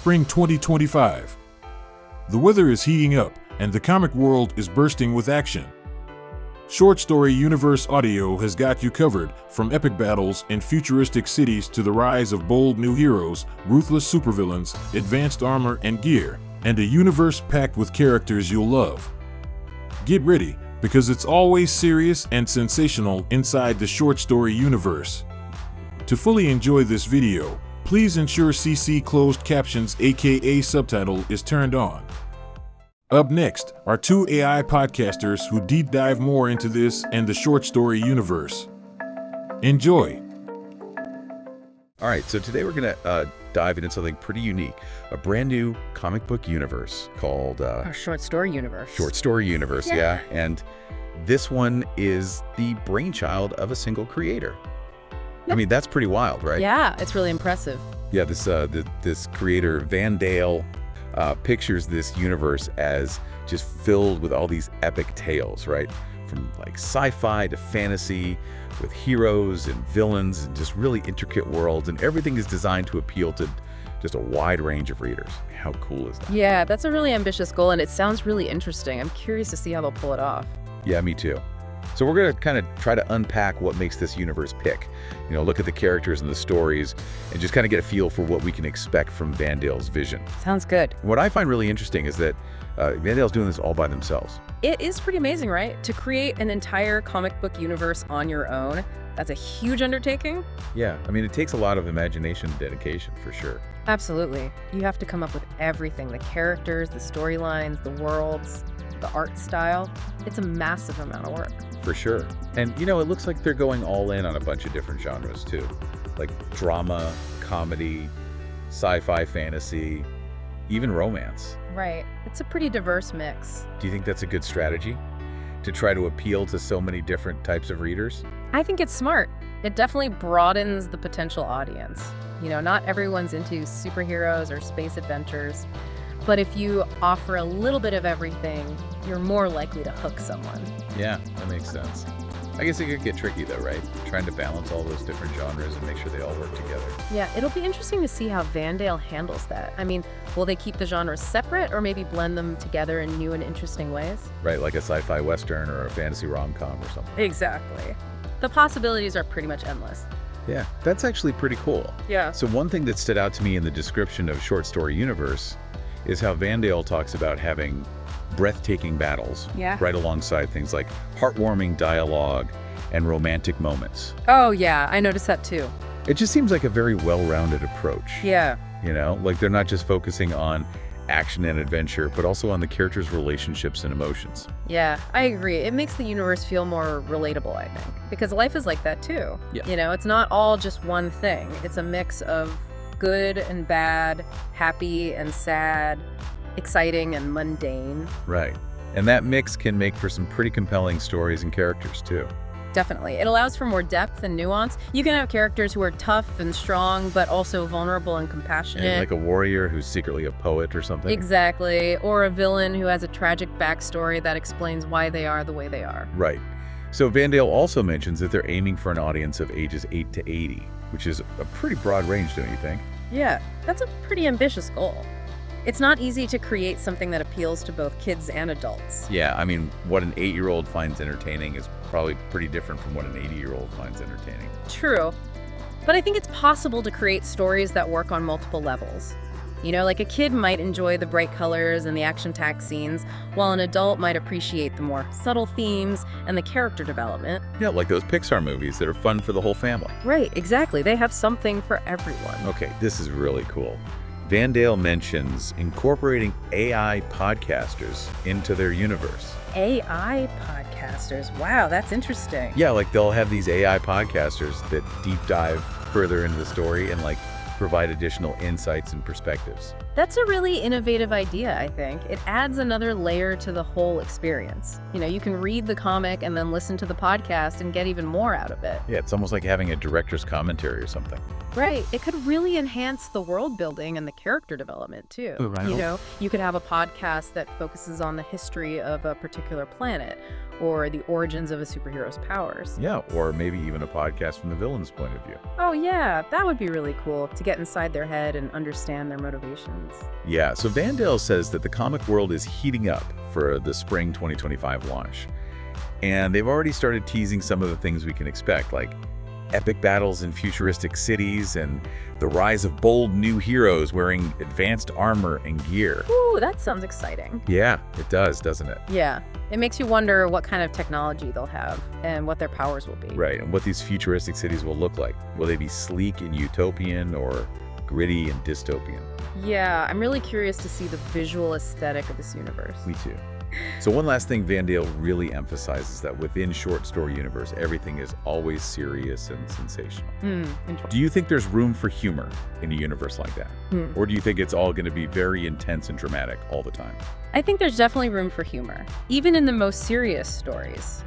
spring 2025. The weather is heating up, and the comic world is bursting with action. Short Story Universe Audio has got you covered, from epic battles in futuristic cities to the rise of bold new heroes, ruthless supervillains, advanced armor and gear, and a universe packed with characters you'll love. Get ready, because it's always serious and sensational inside the Short Story universe. To fully enjoy this video, please ensure CC closed captions aka subtitle is turned on. Up next are two AI podcasters who deep dive more into this and the Short Story universe. Enjoy! All right, so today we're going to dive into something pretty unique, a brand new comic book universe called... Our Short Story universe. Short Story universe, yeah. And this one is the brainchild of a single creator. Yep. I mean, that's pretty wild, right? Yeah, it's really impressive. Yeah, this creator, Vandale, pictures this universe as just filled with all these epic tales, right? From like sci-fi to fantasy, with heroes and villains and just really intricate worlds, and everything is designed to appeal to just a wide range of readers. How cool is that? Yeah, that's a really ambitious goal, and it sounds really interesting. I'm curious to see how they'll pull it off. Yeah, me too. So we're going to kind of try to unpack what makes this universe pick. You know, look at the characters and the stories and just kind of get a feel for what we can expect from Vandale's vision. Sounds good. What I find really interesting is that Vandale's doing this all by themselves. It is pretty amazing, right? To create an entire comic book universe on your own, that's a huge undertaking. Yeah, I mean, it takes a lot of imagination and dedication for sure. Absolutely. You have to come up with everything, the characters, the storylines, the worlds, the art style. It's a massive amount of work. For sure. And, you know, it looks like they're going all in on a bunch of different genres, too. Like drama, comedy, sci-fi, fantasy, even romance. Right. It's a pretty diverse mix. Do you think that's a good strategy? To try to appeal to so many different types of readers? I think it's smart. It definitely broadens the potential audience. You know, not everyone's into superheroes or space adventures. But if you offer a little bit of everything, you're more likely to hook someone. Yeah, that makes sense. I guess it could get tricky though, right? Trying to balance all those different genres and make sure they all work together. Yeah, it'll be interesting to see how Vandale handles that. I mean, will they keep the genres separate or maybe blend them together in new and interesting ways? Right, like a sci-fi western or a fantasy rom-com or something. Exactly. The possibilities are pretty much endless. Yeah, that's actually pretty cool. Yeah. So one thing that stood out to me in the description of Short Story Universe is how Vandale talks about having breathtaking battles right alongside things like heartwarming dialogue and romantic moments. Oh yeah, I noticed that too. It just seems like a very well-rounded approach. Yeah. You know, like they're not just focusing on action and adventure, but also on the characters' relationships and emotions. Yeah, I agree. It makes the universe feel more relatable, I think, because life is like that too. Yeah. You know, it's not all just one thing. It's a mix of good and bad, happy and sad, exciting and mundane. Right. And that mix can make for some pretty compelling stories and characters too. Definitely. It allows for more depth and nuance. You can have characters who are tough and strong, but also vulnerable and compassionate. And like a warrior who's secretly a poet or something. Exactly. Or a villain who has a tragic backstory that explains why they are the way they are. Right. So Vandale also mentions that they're aiming for an audience of ages 8 to 80, which is a pretty broad range, don't you think? Yeah, that's a pretty ambitious goal. It's not easy to create something that appeals to both kids and adults. Yeah, I mean, what an 8-year-old finds entertaining is probably pretty different from what an 80-year-old finds entertaining. True. But I think it's possible to create stories that work on multiple levels. You know, like a kid might enjoy the bright colors and the action-packed scenes, while an adult might appreciate the more subtle themes and the character development. Yeah, like those Pixar movies that are fun for the whole family. Right, exactly. They have something for everyone. Okay, this is really cool. Vandale mentions incorporating AI podcasters into their universe. AI podcasters. Wow, that's interesting. Yeah, like they'll have these AI podcasters that deep dive further into the story and like provide additional insights and perspectives. That's a really innovative idea, I think. It adds another layer to the whole experience. You know, you can read the comic and then listen to the podcast and get even more out of it. Yeah, it's almost like having a director's commentary or something. Right. It could really enhance the world building and the character development too. Oh, right. You know, you could have a podcast that focuses on the history of a particular planet or the origins of a superhero's powers. Yeah, or maybe even a podcast from the villain's point of view. Oh yeah, that would be really cool to get inside their head and understand their motivations. Yeah, so Vandale says that the comic world is heating up for the spring 2025 launch. And they've already started teasing some of the things we can expect, like epic battles in futuristic cities and the rise of bold new heroes wearing advanced armor and gear. Ooh, that sounds exciting. Yeah, it does, doesn't it? Yeah, it makes you wonder what kind of technology they'll have and what their powers will be. Right, and what these futuristic cities will look like. Will they be sleek and utopian or gritty and dystopian? Yeah, I'm really curious to see the visual aesthetic of this universe. Me too. So one last thing Vandale really emphasizes that within short story universe, everything is always serious and sensational. Do you think there's room for humor in a universe like that? Or do you think it's all going to be very intense and dramatic all the time? I think there's definitely room for humor, even in the most serious stories.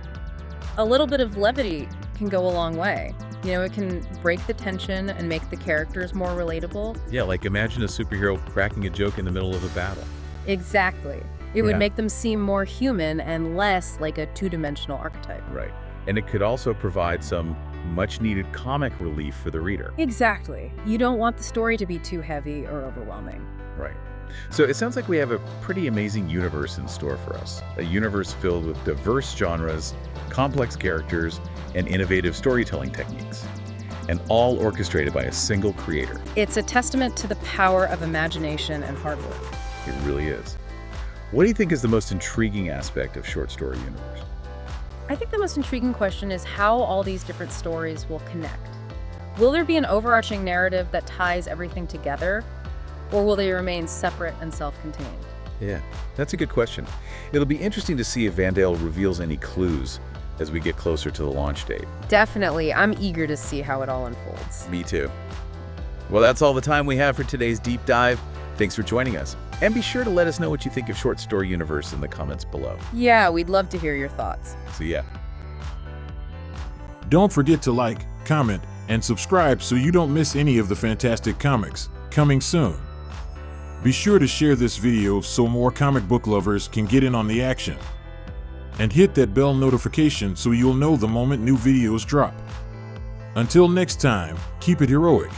A little bit of levity can go a long way. You know, it can break the tension and make the characters more relatable. Yeah, like imagine a superhero cracking a joke in the middle of a battle. Exactly. It would make them seem more human and less like a two-dimensional archetype. Right. And it could also provide some much-needed comic relief for the reader. Exactly. You don't want the story to be too heavy or overwhelming. Right. So it sounds like we have a pretty amazing universe in store for us. A universe filled with diverse genres, complex characters, and innovative storytelling techniques. And all orchestrated by a single creator. It's a testament to the power of imagination and hard work. It really is. What do you think is the most intriguing aspect of short story universe? I think the most intriguing question is how all these different stories will connect. Will there be an overarching narrative that ties everything together, or will they remain separate and self-contained? Yeah, that's a good question. It'll be interesting to see if Vandale reveals any clues as we get closer to the launch date. Definitely. I'm eager to see how it all unfolds. Me too. Well, that's all the time we have for today's deep dive. Thanks for joining us. And be sure to let us know what you think of Short Story Universe in the comments below. Yeah, we'd love to hear your thoughts. See ya. Don't forget to like, comment, and subscribe so you don't miss any of the fantastic comics coming soon. Be sure to share this video so more comic book lovers can get in on the action. And hit that bell notification so you'll know the moment new videos drop. Until next time, keep it heroic.